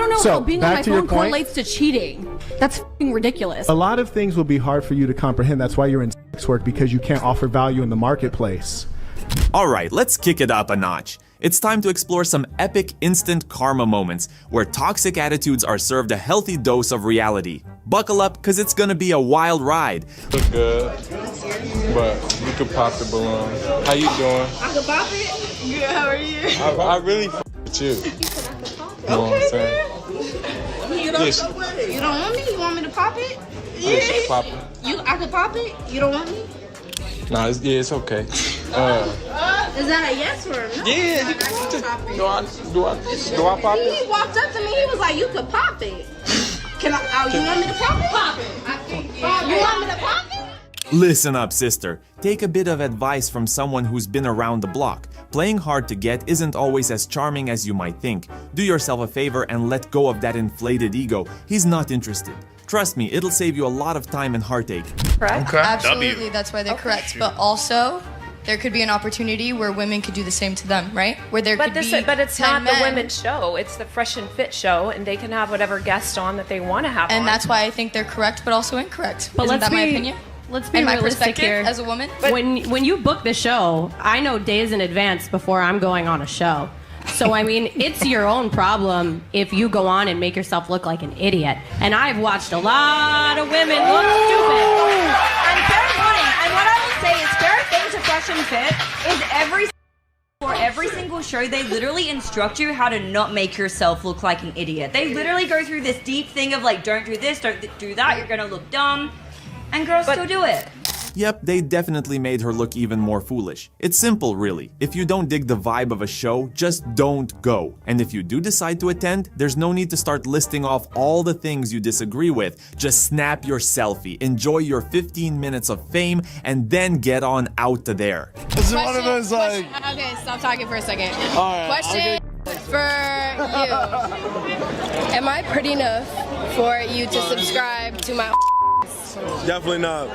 don't know So, how being on back my to your phone point. correlates to cheating. That's f***ing ridiculous. A lot of things will be hard for you to comprehend. That's why you're in sex work, because you can't offer value in the marketplace. Alright, let's kick it up a notch. It's time to explore some epic instant karma moments where toxic attitudes are served a healthy dose of reality. Buckle up, cause it's gonna be a wild ride. Look good, but you could pop the balloon. How you doing? I can pop it. Good, how are you? I really with you. You know what I'm saying? You don't want me? You want me to pop it? Yes, pop it. I could pop it? You don't want me? Nah, it's okay. Is that a yes or a no? Yeah, you can do I pop it? He walked up to me, he was like, you could pop it. You want me to pop it? Pop it. You want me to pop it? Listen up, sister. Take a bit of advice from someone who's been around the block. Playing hard to get isn't always as charming as you might think. Do yourself a favor and let go of that inflated ego. He's not interested. Trust me, it'll save you a lot of time and heartache. Correct? Okay. Absolutely, that's why they're correct. But also, there could be an opportunity where women could do the same to them, right? Where there could be But it's 10 not the men. women's show. It's the Fresh and Fit show, and they can have whatever guest on that they want to have on. And that's why I think they're correct, but also incorrect. But Isn't let's that my be- opinion? Let's be And my realistic perspective here. as a woman? When you book the show, I know days in advance before I'm going on a show. So, I mean, it's your own problem if you go on and make yourself look like an idiot. And I've watched a lot of women look stupid. And fair warning, and what I will say is fair thing to Fresh and Fit is for every single show, they literally instruct you how to not make yourself look like an idiot. They literally go through this deep thing of like, don't do this, don't do that, you're gonna look dumb. And girls still do it. Yep, they definitely made her look even more foolish. It's simple, really. If you don't dig the vibe of a show, just don't go. And if you do decide to attend, there's no need to start listing off all the things you disagree with. Just snap your selfie, enjoy your 15 minutes of fame, and then get on out to there. This is one of those like... Okay, stop talking for a second. All right, Question for you. Am I pretty enough for you to subscribe to my Definitely not.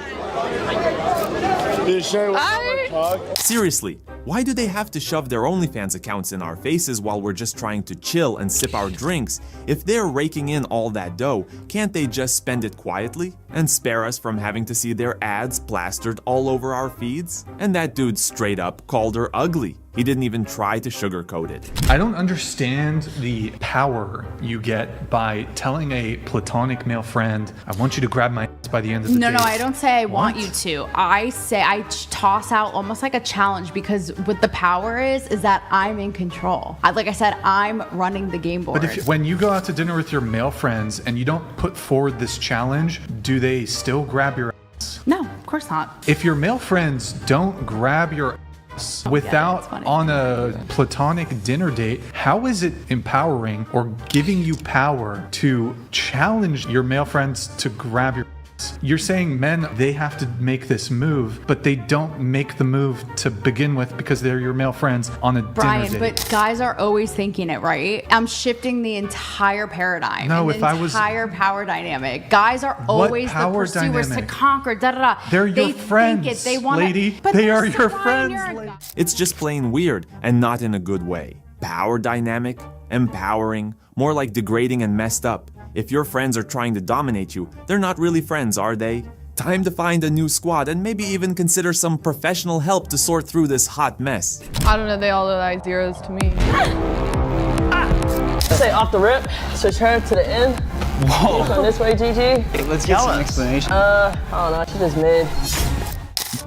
You sure talk? Seriously, why do they have to shove their OnlyFans accounts in our faces while we're just trying to chill and sip our drinks? If they're raking in all that dough, can't they just spend it quietly and spare us from having to see their ads plastered all over our feeds? And that dude straight up called her ugly. He didn't even try to sugarcoat it. I don't understand the power you get by telling a platonic male friend, I want you to grab my ass by the end of the day. No, I don't say I want What? you to. I say I toss out almost like a challenge, because what the power is that I'm in control. Like I said, I'm running the game board. But when you go out to dinner with your male friends and you don't put forward this challenge, do they still grab your ass? No, of course not. If your male friends don't grab your ass without on a platonic dinner date, how is it empowering or giving you power to challenge your male friends to grab your ass? You're saying men, they have to make this move, but they don't make the move to begin with because they're your male friends on a dinner date. But guys are always thinking it, right? I'm shifting the entire paradigm. No, and if the I was- entire power dynamic. Guys are always the power pursuers dynamic? to conquer, da-da-da. They're your They friends, think it. They want lady. But They are they're your fine, friends, you're a lady. guy. It's just plain weird, and not in a good way. Power dynamic? Empowering? More like degrading and messed up. If your friends are trying to dominate you, they're not really friends, are they? Time to find a new squad and maybe even consider some professional help to sort through this hot mess. I don't know, they all look like zeros to me. Say off the rip, switch her to the end. Whoa. Come this way, Gigi. Let's get some explanation. I don't know, she just mid.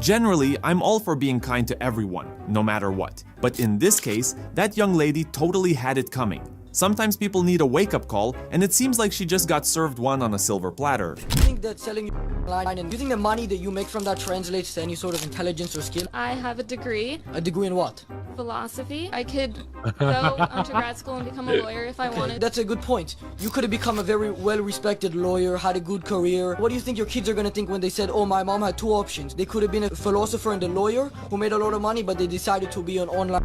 Generally, I'm all for being kind to everyone, no matter what. But in this case, that young lady totally had it coming. Sometimes people need a wake-up call, and it seems like she just got served one on a silver platter. Do you think that selling your line and do you think the money that you make from that translates to any sort of intelligence or skill? I have a degree, A degree in what? philosophy. I could go onto grad school and become a lawyer if I wanted. That's a good point. You could have become a very well-respected lawyer, had a good career. What do you think your kids are gonna think when they said, oh, my mom had two options? They could have been a philosopher and a lawyer who made a lot of money, but they decided to be an online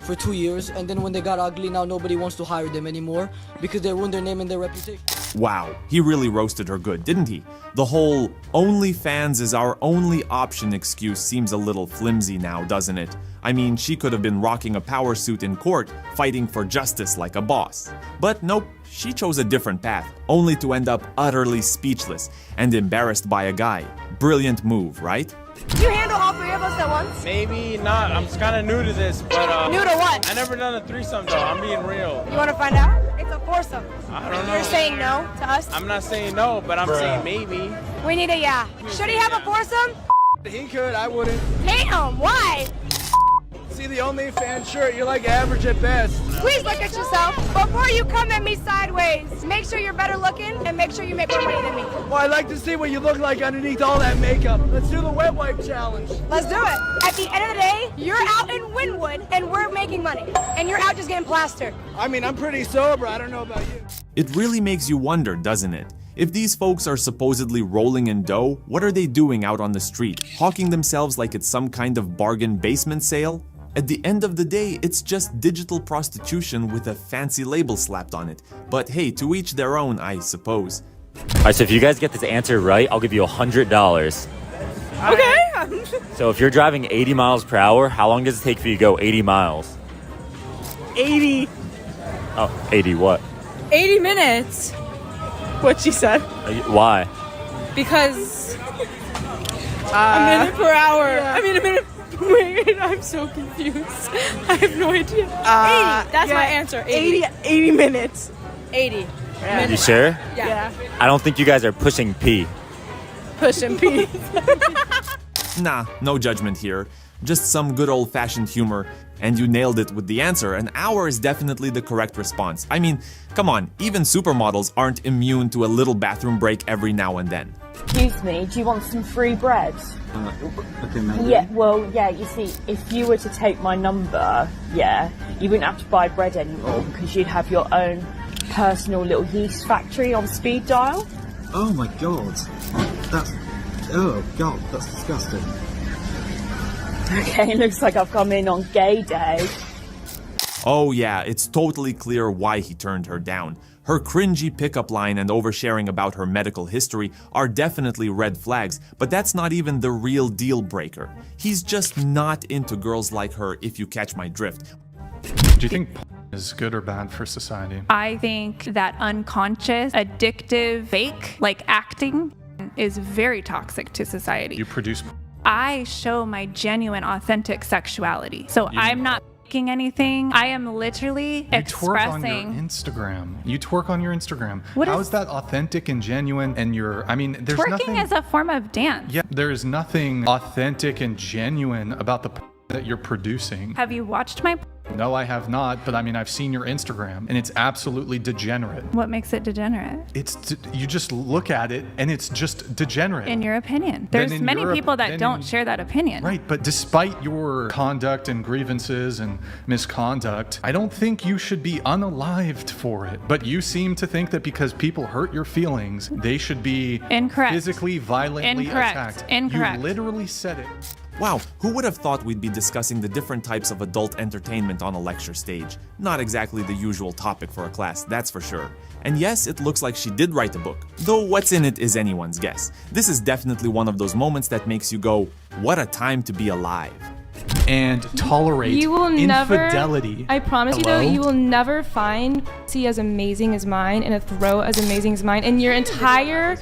for 2 years, and then when they got ugly, now nobody wants to hire them anymore because they ruined their name and their reputation. Wow, he really roasted her good, didn't he? The whole OnlyFans is our only option excuse seems a little flimsy now, doesn't it? I mean, she could have been rocking a power suit in court, fighting for justice like a boss. But nope, she chose a different path, only to end up utterly speechless and embarrassed by a guy. Brilliant move, right? Do you handle all three of us at once? Maybe not. I'm kind of new to this, but New to what? I never done a threesome though. I'm being real. You want to find out? It's a foursome. I don't know. You're saying no to us? I'm not saying no, but I'm saying maybe. We need a yeah. Should he have a foursome? He could, I wouldn't. Damn, why? See the OnlyFans shirt, you're like average at best. Please look at yourself. Before you come at me sideways, make sure you're better looking and make sure you make more money than me. Well, I'd like to see what you look like underneath all that makeup. Let's do the wet wipe challenge. Let's do it. At the end of the day, you're out in Wynwood and we're making money. And you're out just getting plastered. I mean, I'm pretty sober. I don't know about you. It really makes you wonder, doesn't it? If these folks are supposedly rolling in dough, what are they doing out on the street? Hawking themselves like it's some kind of bargain basement sale? At the end of the day, it's just digital prostitution with a fancy label slapped on it. But hey, to each their own, I suppose. Alright, so if you guys get this answer right, I'll give you $100. Okay. So if you're driving 80 miles per hour, how long does it take for you to go 80 miles? 80. Oh, 80 what? 80 minutes. What she said. Why? Because a minute per hour. Yeah. I mean, a minute. Wait, I'm so confused. I have no idea. 80. That's my answer. 80 minutes. 80. Yeah. You sure? Yeah. I don't think you guys are pushing P. Pushing P. Nah, no judgment here. Just some good old-fashioned humor. And you nailed it with the answer. An hour is definitely the correct response. I mean, come on, even supermodels aren't immune to a little bathroom break every now and then. Excuse me, do you want some free bread? Okay, maybe. Yeah, well, yeah, you see, if you were to take my number, yeah, you wouldn't have to buy bread anymore because you'd have your own personal little yeast factory on speed dial. Oh my god. Oh god, that's disgusting. Okay, looks like I've come in on gay day. Oh yeah, it's totally clear why he turned her down. Her cringy pickup line and oversharing about her medical history are definitely red flags, but that's not even the real deal breaker. He's just not into girls like her, if you catch my drift. Do you think porn is good or bad for society? I think that unconscious, addictive, fake, like acting, is very toxic to society. You produce porn. I show my genuine, authentic sexuality. So I'm not faking anything. I am literally expressing. You twerk on your Instagram. You twerk on your Instagram. What How is is that authentic and genuine? And I mean, there's twerking nothing. is a form of dance. Yeah, there is nothing authentic and genuine about the that you're producing. Have you watched my? No, I have not, but I mean, I've seen your Instagram, and it's absolutely degenerate. What makes it degenerate? You just look at it, and it's just degenerate. In your opinion. There's many people that don't share that opinion. Right, but despite your conduct and grievances and misconduct, I don't think you should be unalived for it. But you seem to think that because people hurt your feelings, they should be physically, violently attacked. Incorrect. You literally said it. Wow, who would have thought we'd be discussing the different types of adult entertainment on a lecture stage? Not exactly the usual topic for a class, that's for sure. And yes, it looks like she did write a book, though what's in it is anyone's guess. This is definitely one of those moments that makes you go, what a time to be alive. And tolerate infidelity. I promise you though, you will never find pussy as amazing as mine and a throw as amazing as mine in your entire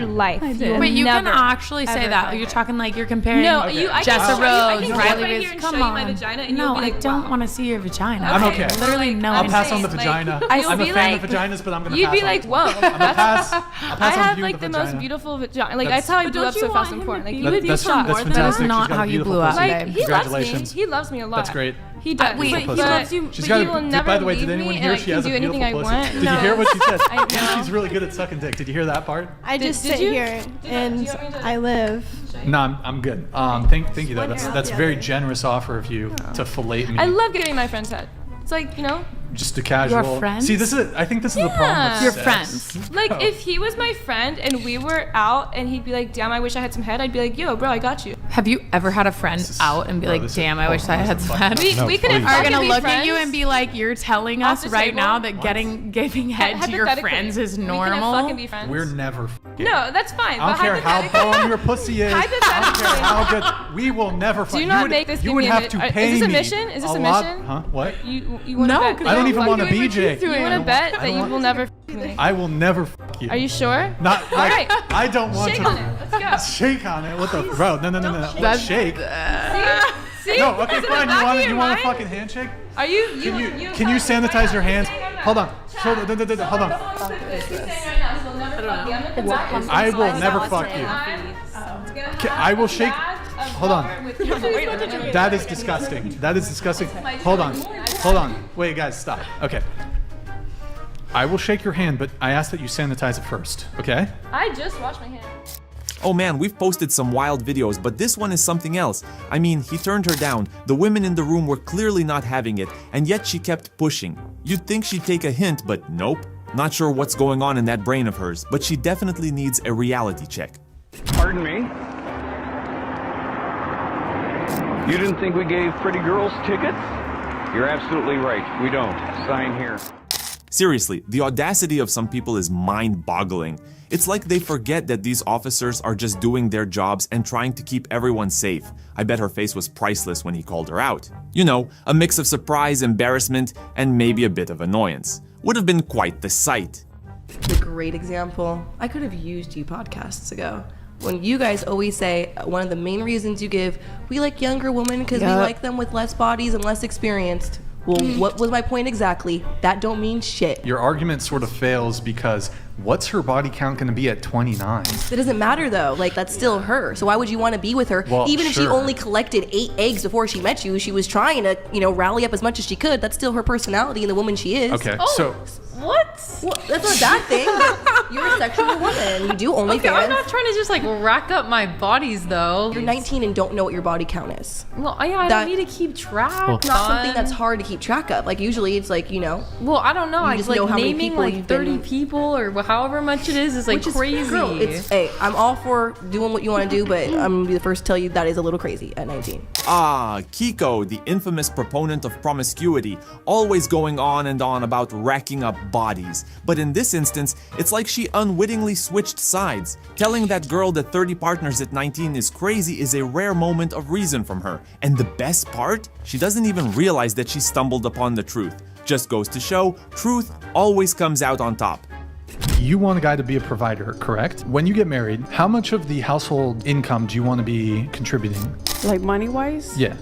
life. Wait, you can actually say that. You're talking like you're comparing Jessa Rose, Riley Reese. Come on. No, I don't want to see your vagina. I'm okay. Literally no. I'll pass on the vagina. I'm a fan of vaginas, but I'm gonna pass. You'd be like, whoa. I'm gonna pass. I'll pass I on have viewing like the the most vagina. beautiful vagina. Like that's how I blew up so fast in porn. Like you would be that's shocked. fantastic. That is not how you blew up. Like he loves me. Congratulations. He loves me a lot. That's great. He does. Wait, but he loves you. She's but got he will never by the way, leave did anyone me hear and she I has can a do anything I beautiful want. pussy? Did you hear what she said? I Yeah, know. she's really good at sucking dick. Did you hear that part? I just sit here and I live. No, I'm good. Thank you though. That's a very generous offer of you to fillet me. I love getting my friend's head. It's like, you know, just a casual. Your friends? See, I think this is the problem with Your sex. friends. Like, if he was my friend and we were out and he'd be like, damn, I wish I had some head, I'd be like, yo, bro, I got you. Have you ever had a friend out and be like, damn, I wish I had some head? We couldn't are fucking gonna be look friends. at you and be like, you're telling us Off the right table? now that giving head to your friends is normal? We couldn't fucking be friends. We're never fucking. No, that's fine. I don't care how bone your pussy is. I don't care how good. We will never fuck. Do not make this. You would have to pay me. Is this a mission? Is this a mission? Huh? What? You want to bet? I don't even want to be Jake. You want to bet that you will never fuck me? I will never fuck you. Are you sure? Not like, all right. I don't want Shake to. on it. Let's go. Shake on it. What the bro? No. Let's shake. See? No. Okay, Is it fine. the back of You your want a mind? fucking handshake? Are you? Can you sanitize your hands? Hold on. Hold on. I will never fuck you. I will shake. Hold on. That is disgusting. That is disgusting. Hold on. Wait, guys, stop. Okay. I will shake your hand, but I ask that you sanitize it first, okay? I just washed my hands. Oh man, we've posted some wild videos, but this one is something else. I mean, he turned her down, the women in the room were clearly not having it, and yet she kept pushing. You'd think she'd take a hint, but nope. Not sure what's going on in that brain of hers, but she definitely needs a reality check. Pardon me? You didn't think we gave pretty girls tickets? You're absolutely right. We don't. Sign here. Seriously, the audacity of some people is mind-boggling. It's like they forget that these officers are just doing their jobs and trying to keep everyone safe. I bet her face was priceless when he called her out. You know, a mix of surprise, embarrassment, and maybe a bit of annoyance. Would have been quite the sight. A great example. I could have used you podcasts ago. When you guys always say one of the main reasons you give, we like younger women because we like them with less bodies and less experienced. Well, what was my point exactly? That don't mean shit. Your argument sort of fails because what's her body count going to be at 29? That doesn't matter though. Like, that's still her. So why would you want to be with her? Well, even if she sure. only collected 8 eggs before she met you, she was trying to, rally up as much as she could. That's still her personality and the woman she is. Okay, so What? Well, that's not a bad thing. But you're a sexual woman. You do OnlyFans. Okay, I'm not trying to just like rack up my bodies though. You're 19 and don't know what your body count is. Well, yeah, I don't need to keep track. It's not something that's hard to keep track of. Like, usually it's like, Well, I don't know. You I just like know how many naming people like you've 30 been- people or however much it is like Which crazy. Girl, hey, I'm all for doing what you want to do, but I'm gonna be the first to tell you that is a little crazy at 19. Ah, Kiko, the infamous proponent of promiscuity, always going on and on about racking up bodies. But in this instance, it's like she unwittingly switched sides. Telling that girl that 30 partners at 19 is crazy is a rare moment of reason from her. And the best part? She doesn't even realize that she stumbled upon the truth. Just goes to show, truth always comes out on top. you want a guy to be a provider, correct? When you get married, how much of the household income do you want to be contributing? Like money-wise? Yeah.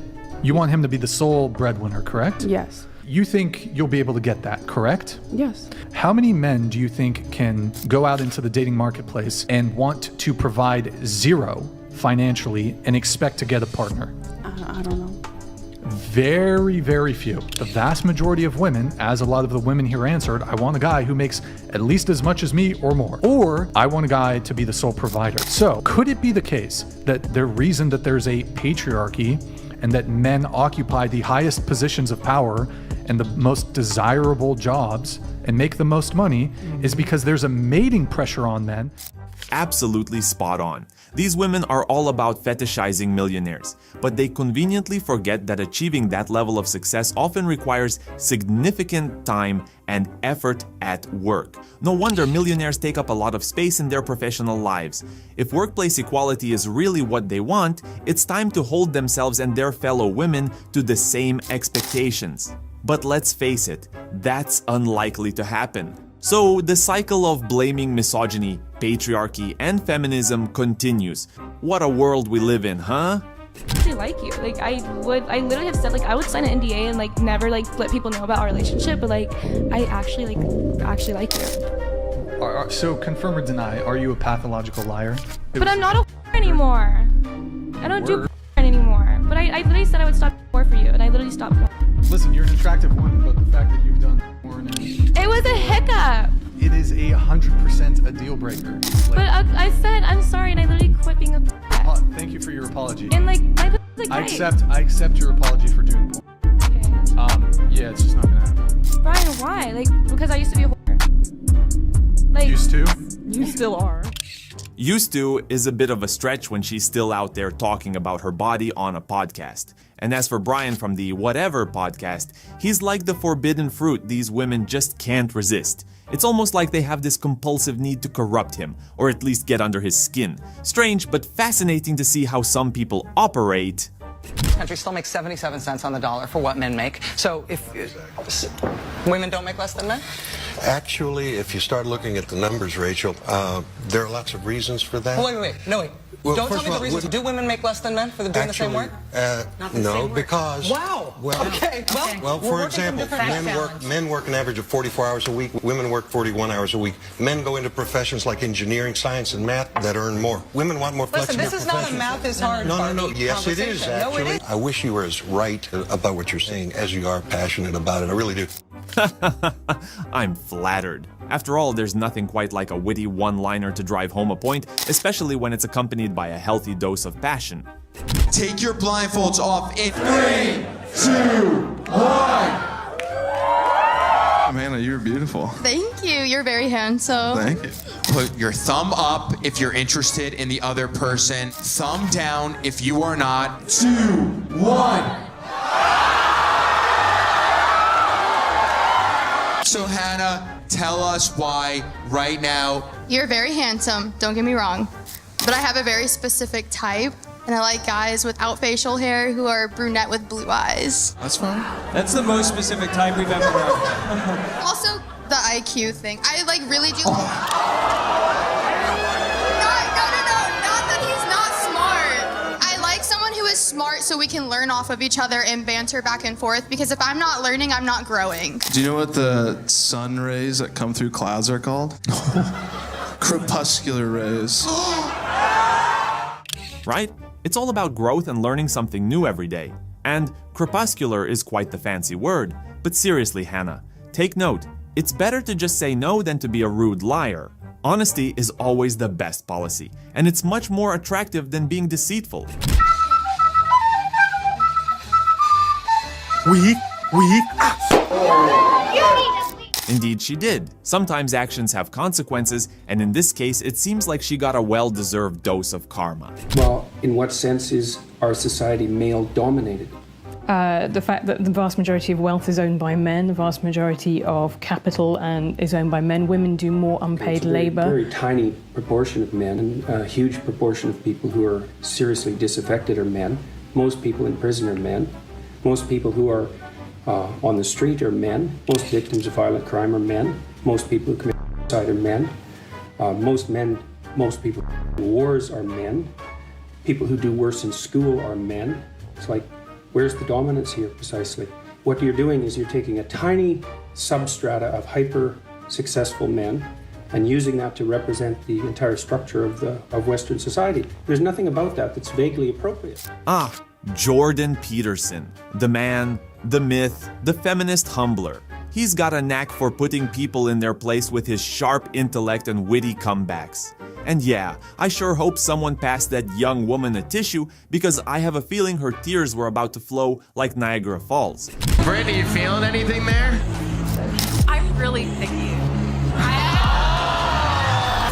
You want him to be the sole breadwinner, correct? Yes. You think you'll be able to get that, correct? Yes. How many men do you think can go out into the dating marketplace and want to provide zero financially and expect to get a partner? I don't know. Very, very few. The vast majority of women, as a lot of the women here answered, I want a guy who makes at least as much as me or more. Or I want a guy to be the sole provider. So could it be the case that the reason that there's a patriarchy and that men occupy the highest positions of power and the most desirable jobs and make the most money is because there's a mating pressure on men? Absolutely spot on. These women are all about fetishizing millionaires, but they conveniently forget that achieving that level of success often requires significant time and effort at work. No wonder millionaires take up a lot of space in their professional lives. If workplace equality is really what they want, it's time to hold themselves and their fellow women to the same expectations. But let's face it, that's unlikely to happen. So the cycle of blaming misogyny, patriarchy, and feminism continues. What a world we live in, huh? I actually like you. Like, I literally have said, like, I would sign an NDA and, like, never, like, let people know about our relationship, but, like, I actually like you. So confirm or deny, are you a pathological liar? But I'm not a anymore. I don't do anymore. But I literally said I would stop for you, and I literally stopped. Listen, you're an attractive woman, but the fact that you've done porn and... It was a hiccup. It is 100% a deal breaker. But I said I'm sorry, and I literally quit being a. Thank you for your apology. And like my was like I accept your apology for doing porn. Okay. Yeah, it's just not gonna happen. Brian, why? Like, because I used to be a whore. Like, Used to? You still are. Used to is a bit of a stretch when she's still out there talking about her body on a podcast. And as for Brian from the Whatever podcast, he's like the forbidden fruit these women just can't resist. It's almost like they have this compulsive need to corrupt him, or at least get under his skin. Strange, but fascinating to see how some people operate. This country still makes 77 cents on the dollar for what men make. So if women don't make less than men? Actually, if you start looking at the numbers, Rachel, there are lots of reasons for that. Oh, wait. No. Well, Don't tell first me of the all, reasons. Do women make less than men for doing the same work? No, because... Wow. Well, okay. Well, for example, men work an average of 44 hours a week. Women work 41 hours a week. Men go into professions like engineering, science, and math that earn more. Women want more flexible Listen, this is not a math is hard No. Yes, it is, actually. No, it is. I wish you were as right about what you're saying as you are passionate about it. I really do. I'm flattered. After all, there's nothing quite like a witty one-liner to drive home a point, especially when it's accompanied by a healthy dose of passion. Take your blindfolds off in 3, 2, 1. Amanda, you're beautiful. Thank you. You're very handsome. Thank you. Put your thumb up if you're interested in the other person. Thumb down if you are not. 2, 1. So Hannah, tell us why right now. You're very handsome. Don't get me wrong. But I have a very specific type. And I like guys without facial hair who are brunette with blue eyes. That's fine. That's the most specific type we've ever heard. Also, the IQ thing. I like really do. No, not that he's not smart. I like someone who is smart so we can learn off of each other and banter back and forth. Because if I'm not learning, I'm not growing. Do you know what the sun rays that come through clouds are called? Crepuscular rays. Right? It's all about growth and learning something new every day. And crepuscular is quite the fancy word. But seriously, Hannah, take note. It's better to just say no than to be a rude liar. Honesty is always the best policy, and it's much more attractive than being deceitful. Weak. Indeed, she did. Sometimes actions have consequences, and in this case, it seems like she got a well-deserved dose of karma. Well, in what sense is our society male-dominated? The fact that the vast majority of wealth is owned by men, the vast majority of capital is owned by men. Women do more unpaid labor. A very tiny proportion of men, and a huge proportion of people who are seriously disaffected are men. Most people in prison are men. Most people who are on the street are men. Most victims of violent crime are men. Most people who commit suicide are men. Most people in wars are men. People who do worse in school are men. It's like, where's the dominance here precisely? What you're doing is you're taking a tiny substrata of hyper-successful men and using that to represent the entire structure of Western society. There's nothing about that that's vaguely appropriate. Jordan Peterson, the man, the myth, the feminist humbler. He's got a knack for putting people in their place with his sharp intellect and witty comebacks. And yeah, I sure hope someone passed that young woman a tissue, because I have a feeling her tears were about to flow like Niagara Falls. Brittany, you feeling anything there? I'm really picky.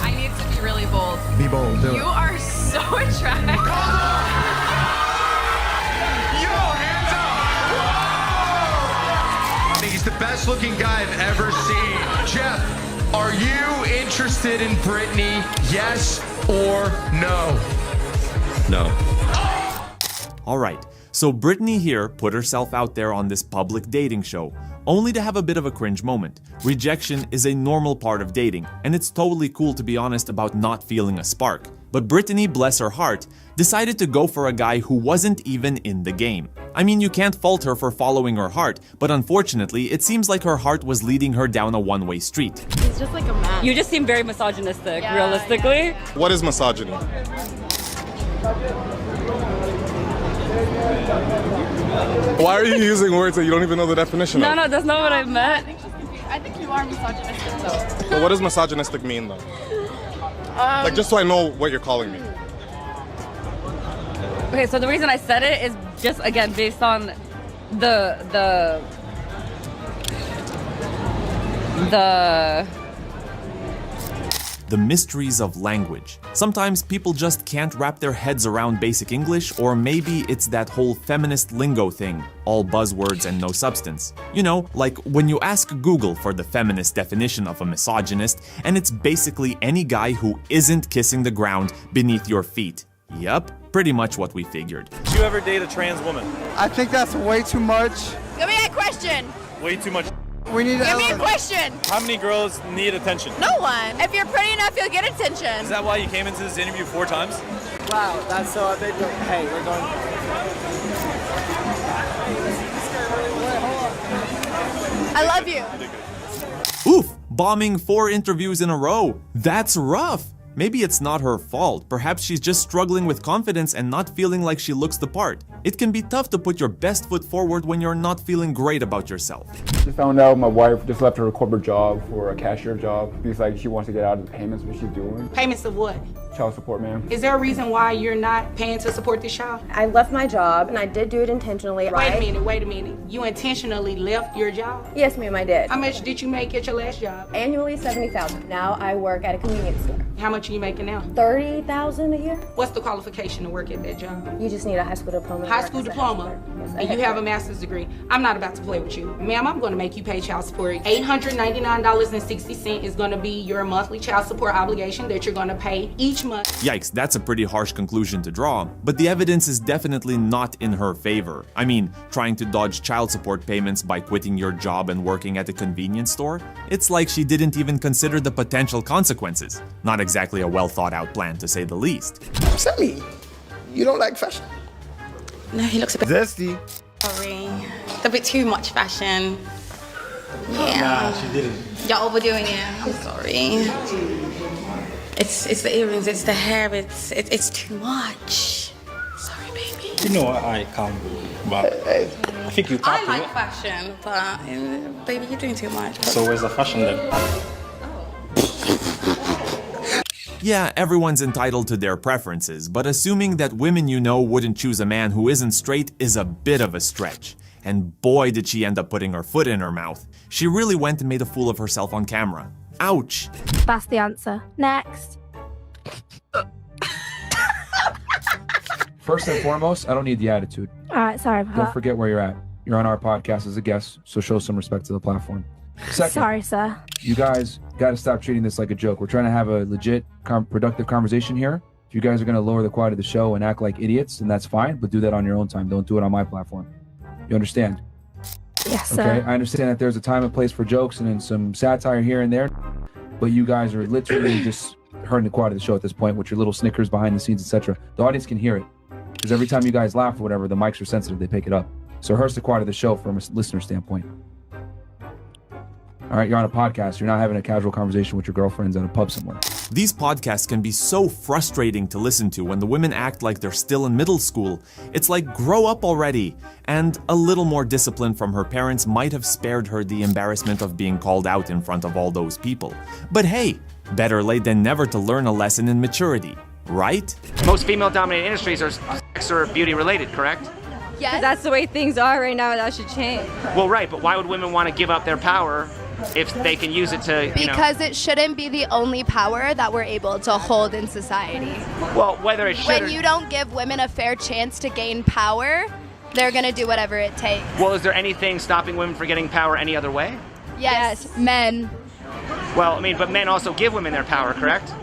I need to be really bold. Be bold, do it. You are so attractive. He's the best looking guy I've ever seen. Jeff, are you interested in Brittany? Yes or no? No. Alright, so Brittany here put herself out there on this public dating show, only to have a bit of a cringe moment. Rejection is a normal part of dating, and it's totally cool to be honest about not feeling a spark. But Brittany, bless her heart, decided to go for a guy who wasn't even in the game. I mean, you can't fault her for following her heart, but unfortunately, it seems like her heart was leading her down a one-way street. He's just like a man. You just seem very misogynistic, realistically. Yeah. What is misogyny? Why are you using words that you don't even know the definition of? No, that's not what I meant. I think you are misogynistic though. So what does misogynistic mean though? Like, just so I know what you're calling me. Okay, so the reason I said it is just, again, based on the The mysteries of language. Sometimes people just can't wrap their heads around basic English, or maybe it's that whole feminist lingo thing, all buzzwords and no substance. You know, like when you ask Google for the feminist definition of a misogynist, and it's basically any guy who isn't kissing the ground beneath your feet. Yup, pretty much what we figured. Did you ever date a trans woman? I think that's way too much. Give me a question. Way too much. We need Give me a question. How many girls need attention? No one. If you're pretty enough, you'll get attention. Is that why you came into this interview 4 times? Wow, that's so big. Hey, we're going. I love you. Oof, bombing 4 interviews in a row. That's rough. Maybe it's not her fault. Perhaps she's just struggling with confidence and not feeling like she looks the part. It can be tough to put your best foot forward when you're not feeling great about yourself. Just found out my wife just left her corporate job for a cashier job. She's like, she wants to get out of the payments, what she's doing. Payments of what? Child support, ma'am. Is there a reason why you're not paying to support this child? I left my job and I did do it intentionally. Wait a minute. You intentionally left your job? Yes, ma'am, I did. How much did you make at your last job? Annually $70,000. Now I work at a convenience store. How much are you making now? $30,000 a year. What's the qualification to work at that job? You just need a high school diploma. High school diploma? And you have a master's degree. I'm not about to play with you. Ma'am, I'm going to make you pay child support. $899.60 is going to be your monthly child support obligation that you're going to pay each month. Yikes, that's a pretty harsh conclusion to draw, but the evidence is definitely not in her favor. I mean, trying to dodge child support payments by quitting your job and working at a convenience store? It's like she didn't even consider the potential consequences. Not exactly a well thought out plan, to say the least. Sammy, you don't like fashion? No, he looks a bit zesty. Sorry. A bit too much fashion. Yeah. Nah, she didn't. You're overdoing it. I'm sorry. It's the earrings, it's the hair, it's too much. Sorry, baby. You know I can't, but I think you I like fashion, but baby, you're doing too much. So where's the fashion then? Yeah, everyone's entitled to their preferences, but assuming that women you know wouldn't choose a man who isn't straight is a bit of a stretch. And boy did she end up putting her foot in her mouth. She really went and made a fool of herself on camera. Ouch. That's the answer. Next. First and foremost, I don't need the attitude. Alright, sorry about Don't that. forget where you're at. You're on our podcast as a guest, so show some respect to the platform. Second, Sorry, sir. you guys got to stop treating this like a joke. We're trying to have a legit, productive conversation here. If you guys are going to lower the quality of the show and act like idiots, then that's fine, but do that on your own time. Don't do it on my platform. You understand? Yes, sir. Okay, I understand that there's a time and place for jokes and then some satire here and there, but you guys are literally just hurting the quality of the show at this point with your little snickers behind the scenes, etc. The audience can hear it because every time you guys laugh or whatever, the mics are sensitive, they pick it up. So it hurts the quality of the show from a listener standpoint. All right, you're on a podcast. You're not having a casual conversation with your girlfriends at a pub somewhere. These podcasts can be so frustrating to listen to when the women act like they're still in middle school. It's like, grow up already. And a little more discipline from her parents might have spared her the embarrassment of being called out in front of all those people. But hey, better late than never to learn a lesson in maturity, right? Most female-dominated industries are sex or beauty-related, correct? Yes. That's the way things are right now. That should change. Well, right, but why would women want to give up their power if they can use it to, Because it shouldn't be the only power that we're able to hold in society. Well, whether it should When you don't give women a fair chance to gain power, they're gonna do whatever it takes. Well, is there anything stopping women from getting power any other way? Yes, men. Well, I mean, but men also give women their power, correct?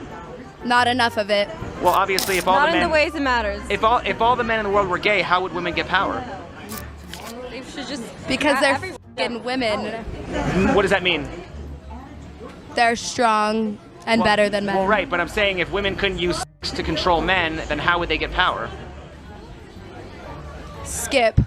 Not enough of it. Well, obviously, if all Not the men... in the ways it matters. If all the men in the world were gay, how would women get power? They should just... Because they're f***ing women. What does that mean? They're strong and better than men. Well, right, but I'm saying if women couldn't use sex to control men, then how would they get power? Skip.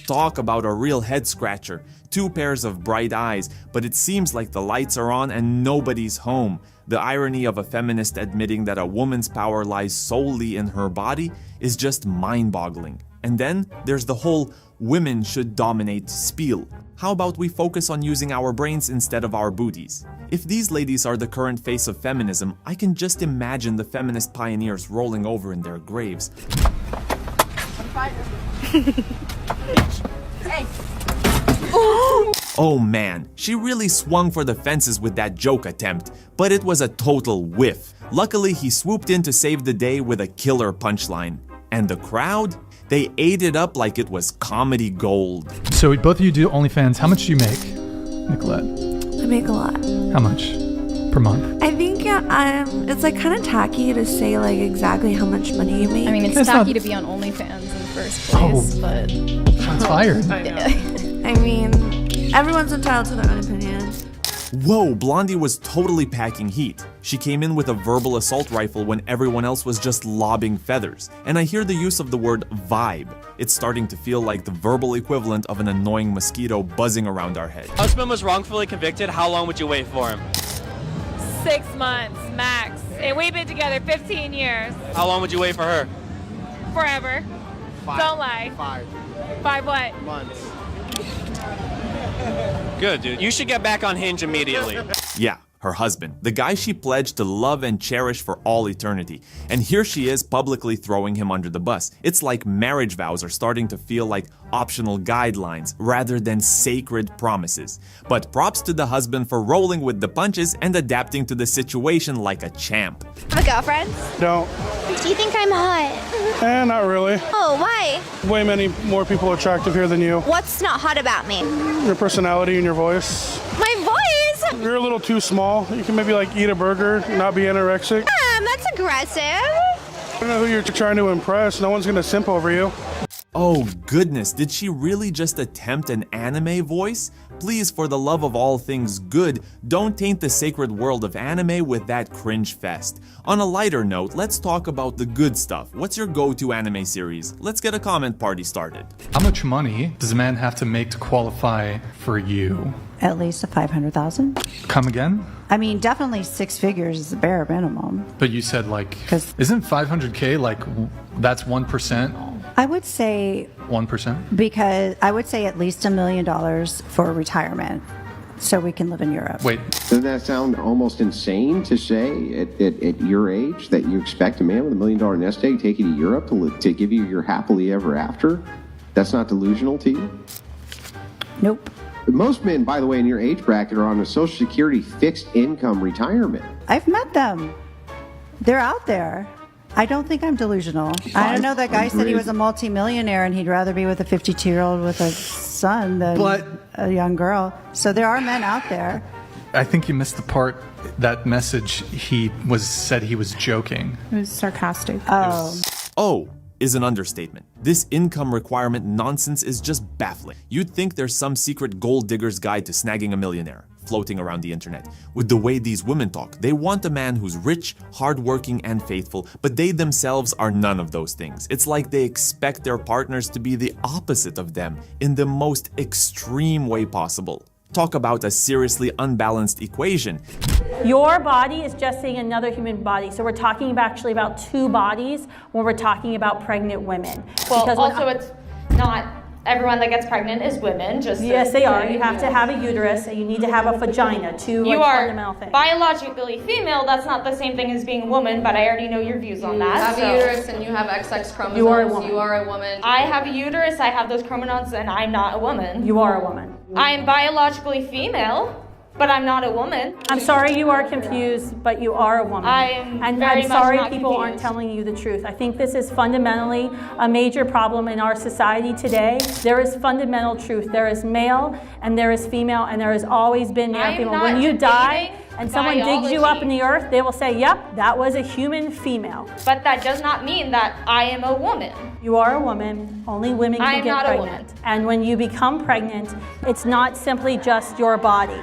Talk about a real head scratcher. 2 pairs of bright eyes, but it seems like the lights are on and nobody's home. The irony of a feminist admitting that a woman's power lies solely in her body is just mind-boggling. And then there's the whole women should dominate spiel. How about we focus on using our brains instead of our booties? If these ladies are the current face of feminism, I can just imagine the feminist pioneers rolling over in their graves. Hey. Ooh. Oh man, she really swung for the fences with that joke attempt, but it was a total whiff. Luckily, he swooped in to save the day with a killer punchline. And the crowd? They ate it up like it was comedy gold. So both of you do OnlyFans. How much do you make, Nicolette? I make a lot. How much per month? I think it's like kind of tacky to say like exactly how much money you make. I mean, it's tacky to be on OnlyFans in the first place, but... Shots fired. I mean, everyone's entitled to their own opinion. Whoa, Blondie was totally packing heat. She came in with a verbal assault rifle when everyone else was just lobbing feathers. And I hear the use of the word vibe. It's starting to feel like the verbal equivalent of an annoying mosquito buzzing around our head. Husband was wrongfully convicted. How long would you wait for him? 6 months, max. And we've been together 15 years. How long would you wait for her? Forever. 5. Don't lie. 5 5 what? months. Good, dude. You should get back on Hinge immediately. Yeah, her husband, the guy she pledged to love and cherish for all eternity. And here she is publicly throwing him under the bus. It's like marriage vows are starting to feel like optional guidelines rather than sacred promises. But props to the husband for rolling with the punches and adapting to the situation like a champ. Have a girlfriend? Don't. Do you think I'm hot? Not really. Oh, why? Way many more people attractive here than you. What's not hot about me? Your personality and your voice. My voice? You're a little too small. You can maybe like eat a burger, not be anorexic. That's aggressive. I don't know who you're trying to impress. No one's gonna simp over you. Oh goodness, did she really just attempt an anime voice? Please, for the love of all things good, don't taint the sacred world of anime with that cringe fest. On a lighter note, let's talk about the good stuff. What's your go-to anime series? Let's get a comment party started. How much money does a man have to make to qualify for you? At least $500,000. Come again? I mean, definitely 6 figures is the bare minimum. But you said like, isn't 500K like, that's 1%? I would say 1%? Because I would say at least $1 million for retirement so we can live in Europe. Wait. Doesn't that sound almost insane to say at your age that you expect a man with $1 million nest egg take you to Europe to give you your happily ever after? That's not delusional to you? Nope. Most men, by the way, in your age bracket are on a Social Security fixed income retirement. I've met them. They're out there. I don't think I'm delusional. I don't know. That guy said he was a multimillionaire and he'd rather be with a 52-year-old with a son than a young girl. So there are men out there. I think you missed the part, that message said he was joking. It was sarcastic. Oh, is an understatement. This income requirement nonsense is just baffling. You'd think there's some secret gold digger's guide to snagging a millionaire floating around the internet. With the way these women talk, they want a man who's rich, hardworking, and faithful, but they themselves are none of those things. It's like they expect their partners to be the opposite of them in the most extreme way possible. Talk about a seriously unbalanced equation. Your body is just saying another human body. So we're talking actually about 2 bodies when we're talking about pregnant women. Well, Because also it's not everyone that gets pregnant is women. Yes, they are. You have to have a uterus and you need to have a vagina. 2 You are fundamental things. biologically female. That's not the same thing as being a woman, but I already know your views on that. You have a uterus and you have XX chromosomes. You are a woman. You are a woman. I have a uterus, I have those chromosomes, and I'm not a woman. You are a woman. I am biologically female, but I'm not a woman. I'm sorry you are confused, but you are a woman. I'm I'm sorry people aren't telling you the truth. I think this is fundamentally a major problem in our society today. There is fundamental truth. There is male and there is female, and there has always been male and female. When you die and someone digs you up in the earth, they will say, yep, that was a human female. But that does not mean that I am a woman. You are a woman. Only women can get pregnant. And when you become pregnant, it's not simply just your body.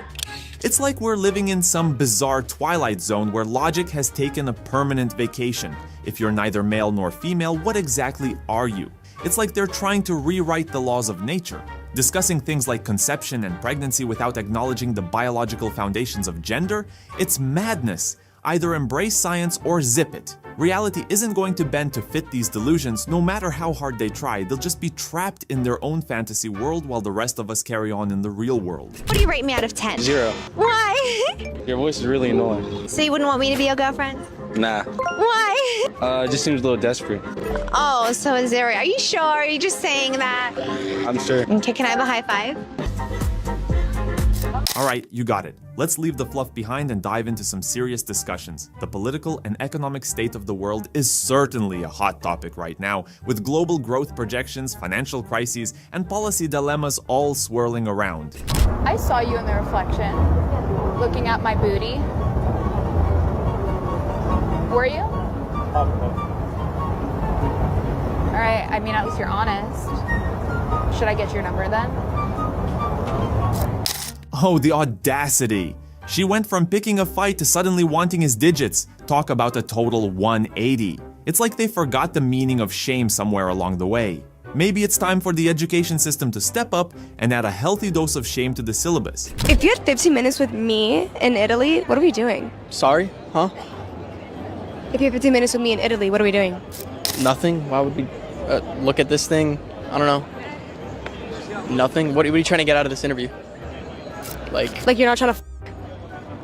It's like we're living in some bizarre twilight zone where logic has taken a permanent vacation. If you're neither male nor female, what exactly are you? It's like they're trying to rewrite the laws of nature. Discussing things like conception and pregnancy without acknowledging the biological foundations of gender? It's madness. Either embrace science or zip it. Reality isn't going to bend to fit these delusions, no matter how hard they try. They'll just be trapped in their own fantasy world while the rest of us carry on in the real world. What do you rate me out of 10? 0. Why? Your voice is really annoying. So you wouldn't want me to be your girlfriend? Nah. Why? It just seems a little desperate. Oh, so a 0. Are you sure? Are you just saying that? I'm sure. Okay, can I have a high five? Alright, you got it. Let's leave the fluff behind and dive into some serious discussions. The political and economic state of the world is certainly a hot topic right now, with global growth projections, financial crises, and policy dilemmas all swirling around. I saw you in the reflection, looking at my booty. Were you? Alright, I mean, at least you're honest. Should I get your number then? Oh, the audacity! She went from picking a fight to suddenly wanting his digits. Talk about a total 180. It's like they forgot the meaning of shame somewhere along the way. Maybe it's time for the education system to step up and add a healthy dose of shame to the syllabus. If you had 15 minutes with me in Italy, what are we doing? Sorry? Huh? If you had 15 minutes with me in Italy, what are we doing? Nothing? Why would we look at this thing? I don't know. Nothing? What are you trying to get out of this interview? Like you're not trying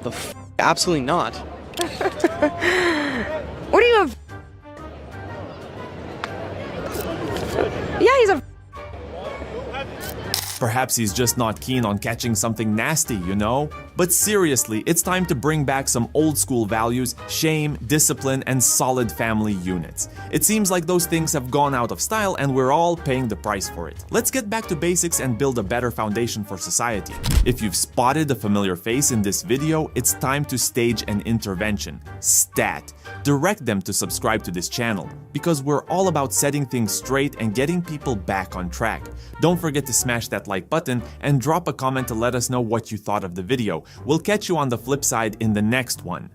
to Absolutely not. What are you Yeah, he's a Perhaps he's just not keen on catching something nasty, you know? But seriously, it's time to bring back some old school values, shame, discipline, and solid family units. It seems like those things have gone out of style and we're all paying the price for it. Let's get back to basics and build a better foundation for society. If you've spotted a familiar face in this video, it's time to stage an intervention. Stat. Direct them to subscribe to this channel, because we're all about setting things straight and getting people back on track. Don't forget to smash that like button and drop a comment to let us know what you thought of the video. We'll catch you on the flip side in the next one.